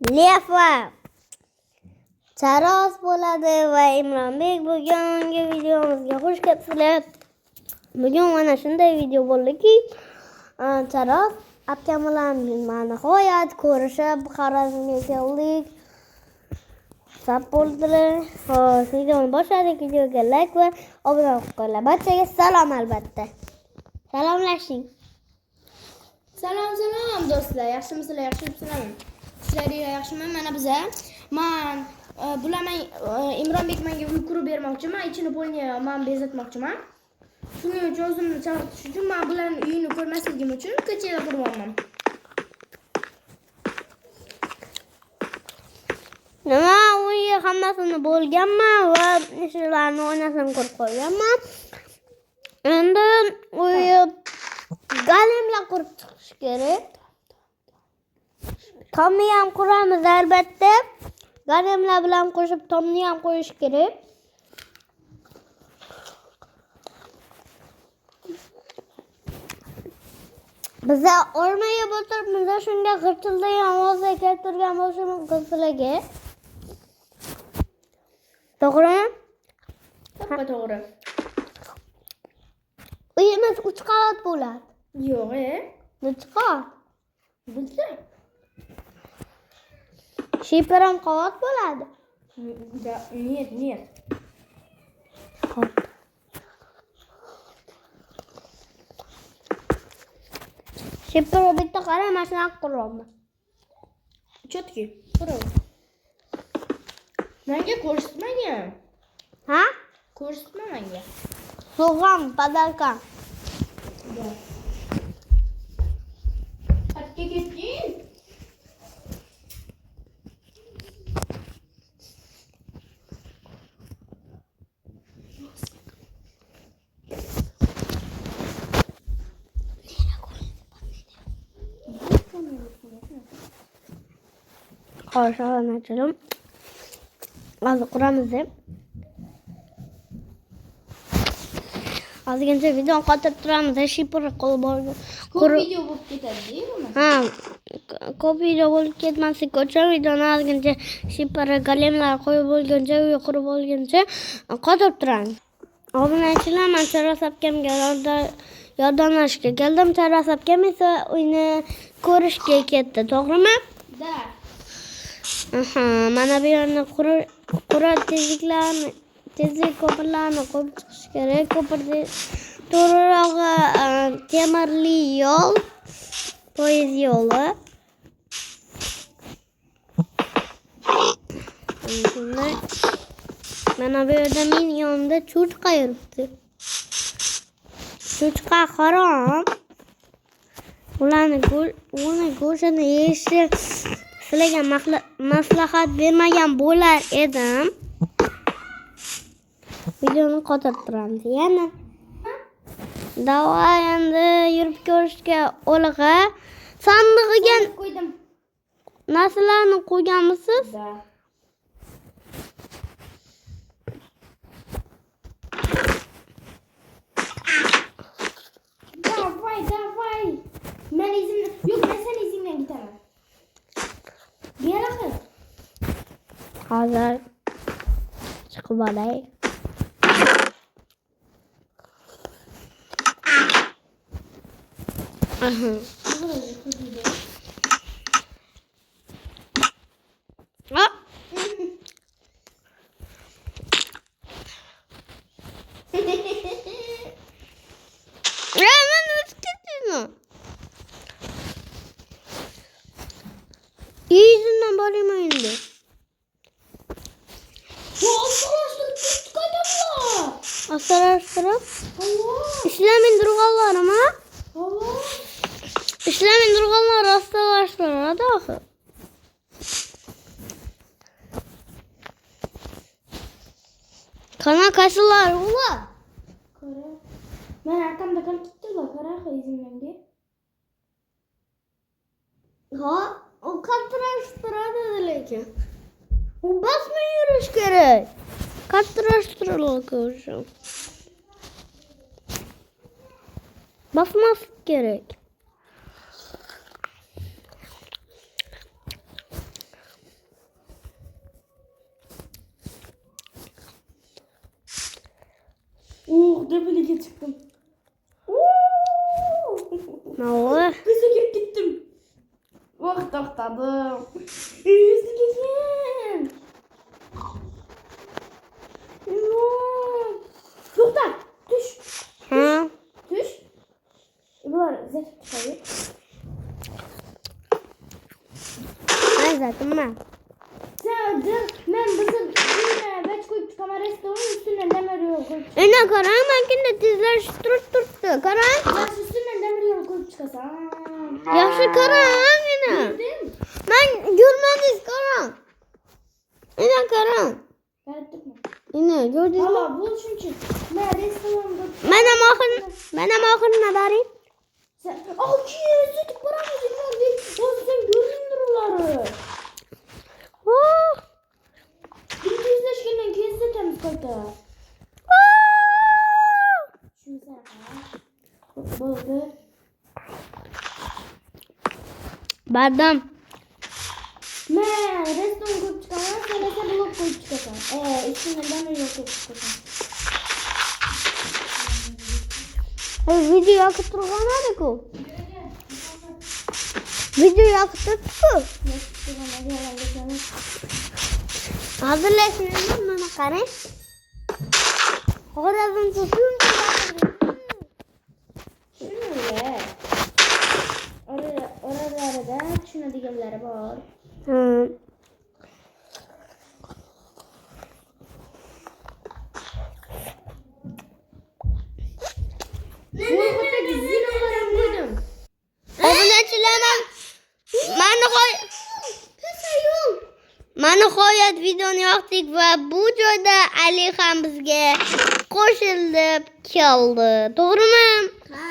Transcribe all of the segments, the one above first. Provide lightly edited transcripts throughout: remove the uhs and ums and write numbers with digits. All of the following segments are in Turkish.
Lefa Charos bo'ladi va Imronbek bugungi videomizga xush kelibsizlar. Bugun mana shunday video bo'ldiki, Charos akam bilan nihoyat ko'rishib Xorazmga keldik. Sap bo'ldilar. Xo'sh, videoni boshladik. Videoga like va obuna bo'linglar. Barchaga salom albatta. Salomlashing. Salom do'stlar, yaxshimisizlar, yaxshimisizlarmi? Ishlaringiz yaxshimi? Mana biza men bularman Imronbek menga uy qurib bermoqchiman, ichini bo'lgan men bezatmoqchiman. Shuning uchun o'zimni chalg'itish uchun men bularning uyini ko'rmasligim uchun ko'chaga quryapman. Nima uyi hammasini bo'lganman va ishlarni o'ynasam ko'rib qolganman. Endi uyi galimlar qurib chiqish kerak. Tomni ham quramiz albatta. Galimlar bilan qo'shib tomni ham qo'yish kerak. Biza o'rmaga o'tiribmiz, shunga g'irchildagan ovozga keltirgan bo'lishimiz qizlarga. To'g'rimi? To'g'ri. Uyimiz 3 qavat bo'ladi. Yo'q, 3 qavat. Bilsa. Shipiram qavat bo'ladi. Niyat. Shipira bitta qara mashina quryapman. Chotki, qurav. Menga ko'rsatmagan. Ha? Ko'rsatma menga. Sovg'am, padalka. Qatga ketding? Xo'sh, ochilib. Hozir quramiz deb. Hozirgacha videoni qotirib turamiz. Shipira qilib borgan. Ko'p video bo'lib ketadi, buni. Ha, ko'p video bo'lib ketmaslik uchun videoni hozirgacha shipira galemlar qo'yib bo'lguncha, uy qurib bo'lguncha qotirib turamiz. Obunachilar, men Charos akamga yordamlashga keldim. Charos akam esa uyni ko'rishga ketdi, to'g'rimi? Da. Mana bu yerni tezlik ko'pirlarni qo'yib chiqish kerak. Ko'pirda to'g'rirog'i temirli yo'l, poyezd yo'li. Mana bu yerda men yonimda cho'chqa yuribdi. Cho'chqa harom. Ularni go'shtini yeyishni sizlarga maslahat bermagan bo'lar edim. Videoni qotirib turamiz yana. Davay endi yurib ko'rishga o'lig'a sandig'iga Qo'ydim. narsalarni qo'yganmisiz? Da. Davay. Men sen izimdan ketaman. Beraman. Hozir chiqib olay. Yüzünden bağırayım şimdi. Astırıp. İslam'ın durganları mı? İslam'ın durganları astırlaştırır da. Kana kaşılar ula. Ben arkamda kalıp gitti la kara izimden. Ha? O kattıraştırır lekin. O basma yürüyüş gerek. Kattıraştırır koşum. Basmaz gerek. tepeliğe çıktım. Ne oldu? Kısa girip gittim. Vah toxtadım. Hızlı gidin. Toxta. Düş. Ha? Düş. Bunlar zek çıkıyor. Ben zaten ben. Sen ben bizim yine beş koyup kamerası da onun üstüne demir yol koyup. Ne karan makine dizler turttu. Karan. Ben üstüne demir yol koyup çıkasam. Yaxşı karan yine. Gördün? Ben görmediniz karan. Yine karan. Gariptik mi? Yine gördünüz mü? Valla bu çünkü ben restoranda. Benim ahırına bari. Sen, ah ki sütük paramız İmran Bey. Oğlum sen görmüyor onları. Oh. Bir yüzleşkenden kezde temiz koydu. Şunu sen Bulgur. Badam. Ben restoran koyup çıkamam. Sen de blok koyup çıkarsın. Üstüne demir yol koyup çıkarsın. Video akıp durgan hadi ku. Video akıp ku. Hazırlaşın bana kare. Horazın tutun. Şöyle. Orada şuna diyenleri var. Hı. Buradaki zinalarım dedim. Obunachilardan Mana qo'yat videoni yoqdik va bu joyda Ali ham bizga qo'shildi keldi. To'g'rimi? Ha.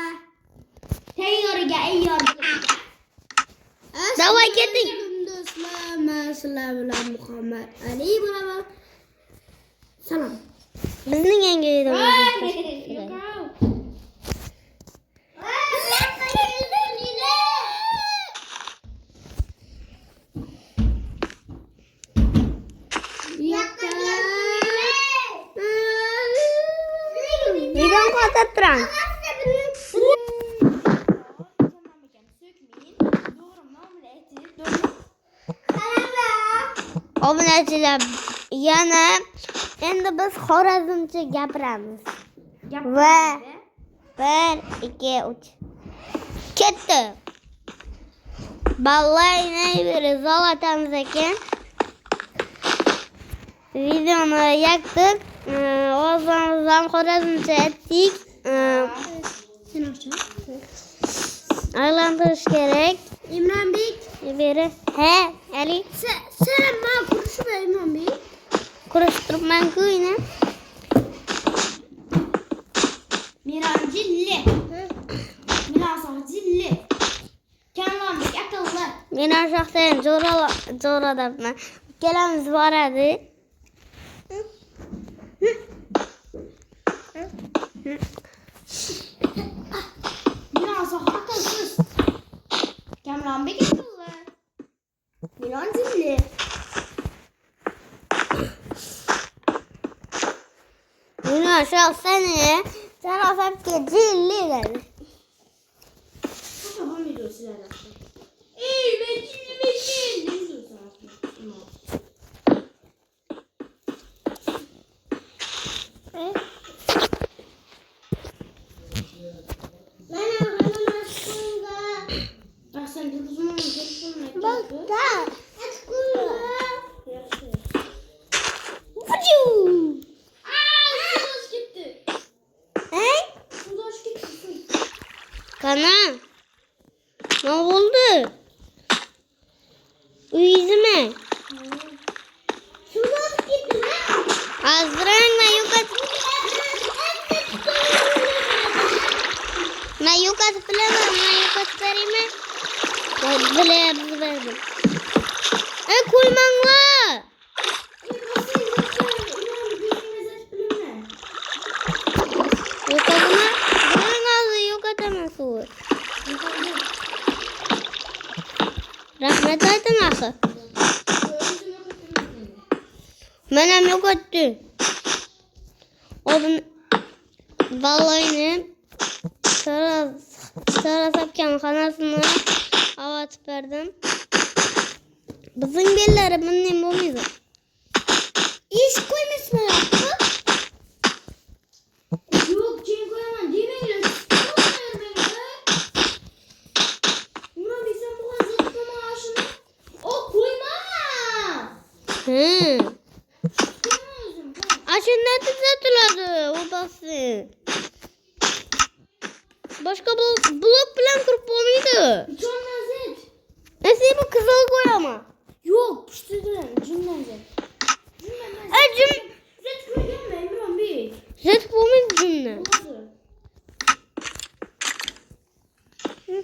Teyyoriga ayyor. Davay ketdik. Do'stlar, men sizlar bilan Muhammad Ali bo'laman. Salom. Bizning yangi videomizga videoni qo'yib turang. Obunachilar, yana endi biz xorazmcha gapiramiz. Va 1 2 3 ketdi. Ballayni bir zolatamiz ekan. Videoni yakdik. O'zimizdan xorazmcha aytdik. Aylantirish kerak. İmranbek. Beri. He, Ali. Sen ma kuruşu ver İmranbek. Kurashtiribman-ku yine. Miran cilli. Miran sağ cilli. Kamranbek akıllı. Men aşağıdan jo'radabman. Ikkalamiz boradi. Miran sağ akılsız. Kamranbek akıllı. Miran cilli. Meni aşağı seni. Sen asapke cilli dedi. Tamam video sizlerle. Ben cilli. Ne diyorsun aslında? Ah sen de uzun telefonla. Bak da. Sudaş gitti. He? Sudaş gitti. Kana. Ne oldu? Uyuzuma. Sudaş gitti. Azdıran mayukat bilemem. Mayukat vereyim. Bile verdim. Koymanglar. Yok adına. Bunun ağzı yok atamazsın. Rahmet aytın axı. Menem yok etdi. Odun Vallahi Sara sapkan kanasını avatıp verdim. Bizim belleri bunun ne oluyor? İş koymuş mu yaptı? Yok çiğ koyamam. Demeyle. Koyamıyorum ben de. İmran Bey sen bu kadar zıplama aşını. O koyma. Hı. Koyamıyorsun. Aşın ne düzeltiyordu o bası? Başka blok plan kurup olmuydu. Hiç olmaz et. Neyse bu kızıl koy ama. Yok piştirdim. Cümlen zet. Acım. Zet koyamam İmran Bey. Jet bu mu cümle? Olmadı. Hı.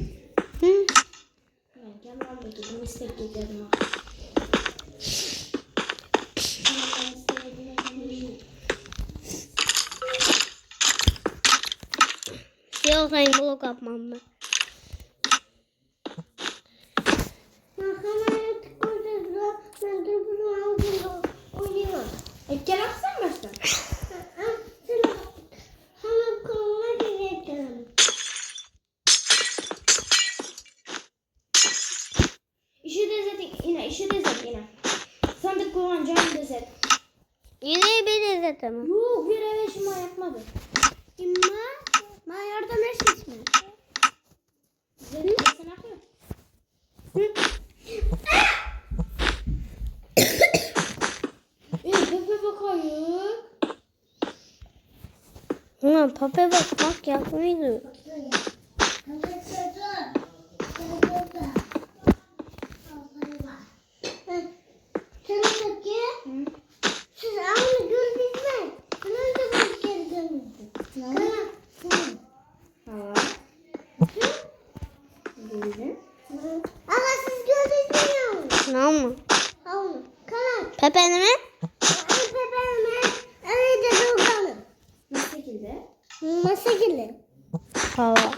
Ben Kemal Bey'e istek getirdim. Yok hayır blok yapmam ben. Gel aksan baştan. İşi de zet yine. İşi de zet yine. Sandık koyan canı da zet. Yine bir de tamam. Yok bir eve şıma yapmadı. İmma, ben yardım etsin mi? Zet sen akıyor. Bebe bakayım. Ulan pape bakmak yapmıydı. Siz anne gördünüz mü? Bunun da bir kere görmüştüm. Tamam. Gördün. Ama siz gördünüz mü? Tamam mı? Tamam. Kanat. Pepe'ni mi? Pepe'ni mi? Evet de Doğukan'ı. Ne şekilde? Nasıl gelir? Hava.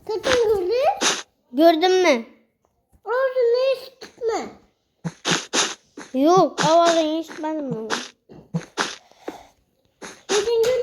Kaçın gördün? Gördün mü? Orada ne iş gitme? Yok, havadan hiç ben mi? Kaçın gördün?